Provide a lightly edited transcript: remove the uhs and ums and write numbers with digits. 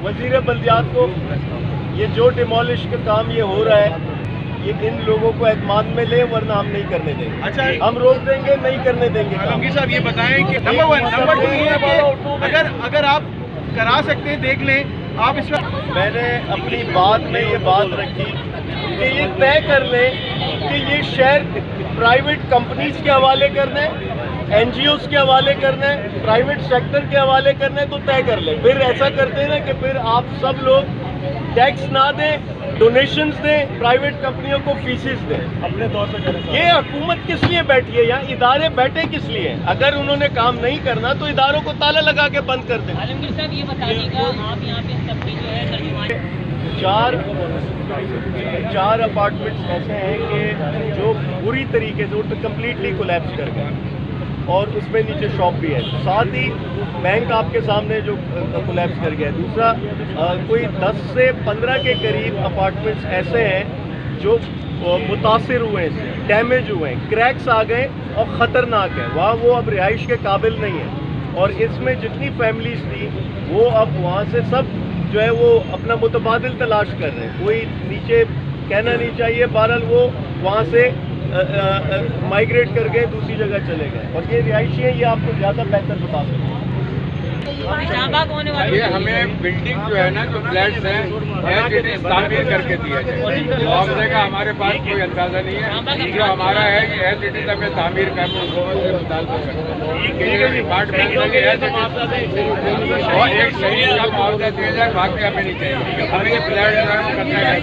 वजीर बल्दियात को ये जो डिमोलिश का काम ये हो रहा है, ये इन लोगों को एतमाद में ले, वरना हम नहीं करने देंगे। अच्छा, हम रोक देंगे, नहीं करने देंगे। आलमगीर साहब ये बताएं कि नंबर 1 नंबर 2 ये है कि अगर आप करा सकते हैं देख लें आप इस वक्त। मैंने अपनी बात में ये बात रखी कि ये तय कर लें कि ये शहर प्राइवेट कंपनीज के हवाले करना है, NGOs के हवाले करना है, प्राइवेट सेक्टर के हवाले करना है, तो तय कर ले। फिर ऐसा करते हैं ना कि फिर आप सब लोग टैक्स ना दें, डोनेशंस दें, प्राइवेट कंपनियों को फीसेस दें। अपने तौर पर करें। ये हुकूमत किस लिए बैठी है यहाँ? इदारे बैठे किस लिए? अगर उन्होंने काम नहीं करना तो इदारों को ताला लगा के बंद कर दें। आलमगीर साहब ये बताइएगा, आप यहाँ पे सबकी जो है तर्जुमान चार अपार्टमेंट्स ऐसे हैं कि जो बुरी तरीके से कम्प्लीटली कोलैप्स कर गए और उसमें नीचे शॉप भी है। साथ ही बैंक आपके सामने जो कोलैप्स कर गया। दूसरा कोई 10 से 15 के करीब अपार्टमेंट्स ऐसे हैं जो मुतासिर हुए हैं, डैमेज हुए हैं, क्रैक्स आ गए और ख़तरनाक है। वहाँ वो अब रिहाइश के काबिल नहीं है और इसमें जितनी फैमिलीज थी वो अब वहाँ से सब जो है वो अपना मुतबादिल तलाश कर रहे हैं। कोई नीचे कहना नहीं चाहिए, बहरहाल वो वहाँ से माइग्रेट कर गए, दूसरी जगह चले गए। और ये रिहायशी है, ये आपको ज़्यादा बेहतर बता सकते हैं। ये हमें बिल्डिंग जो है ना, जो फ्लैट्स हैं तामीर करके दिया जाए। मुआवजे का हमारे पास कोई अंदाजा नहीं है, जो हमारा है कि एज इट इज हमें तामीर करना से मुतालबा करना और एक सही का मुआवजा दिया जाए। बाकी हमें नहीं चाहिए, हमें ये फ्लैट करना है।